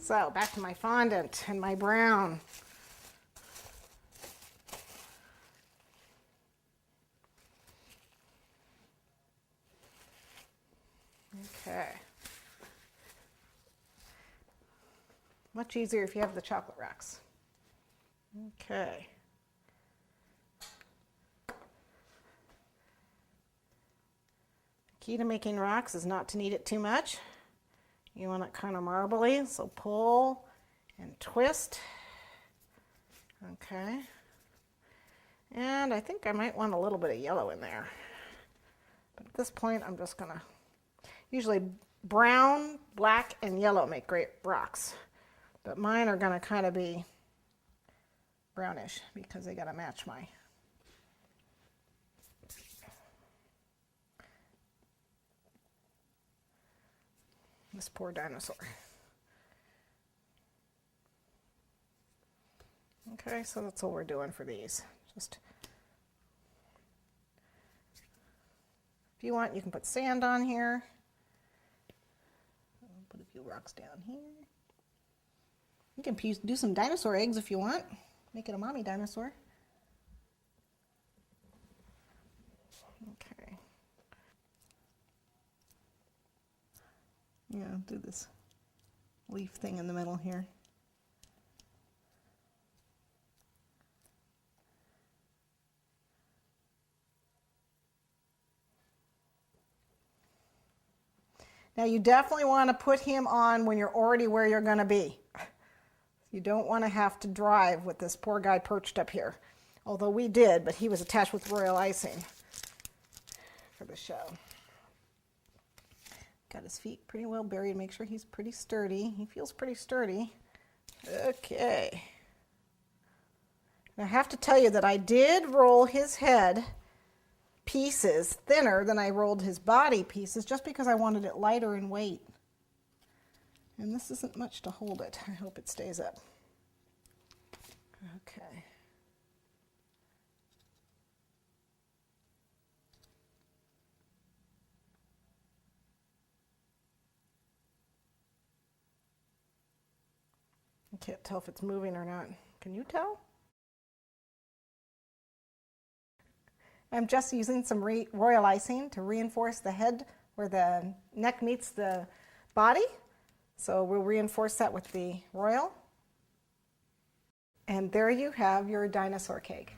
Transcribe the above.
So back to my fondant and my brown. Okay. Much easier if you have the chocolate rocks. Okay. Key to making rocks is not to knead it too much. You want it kind of marbly, so pull and twist. Okay. And I think I might want a little bit of yellow in there. But at this point, I'm just gonna, usually brown, black, and yellow make great rocks. But mine are gonna kind of be brownish because they gotta match my this poor dinosaur. Okay, so that's all we're doing for these. Just, if you want, you can put sand on here. I'll put a few rocks down here. You can do some dinosaur eggs if you want. Make it a mommy dinosaur. Okay. Yeah, I'll do this leaf thing in the middle here. Now you definitely want to put him on when you're already where you're going to be. You don't want to have to drive with this poor guy perched up here. Although we did, but he was attached with royal icing for the show. Got his feet pretty well buried. Make sure he's pretty sturdy. He feels pretty sturdy. Okay. And I have to tell you that I did roll his head pieces thinner than I rolled his body pieces just because I wanted it lighter in weight. And this isn't much to hold it. I hope it stays up. Okay. I can't tell if it's moving or not. Can you tell? I'm just using some royal icing to reinforce the head where the neck meets the body. So we'll reinforce that with the royal. And there you have your dinosaur cake.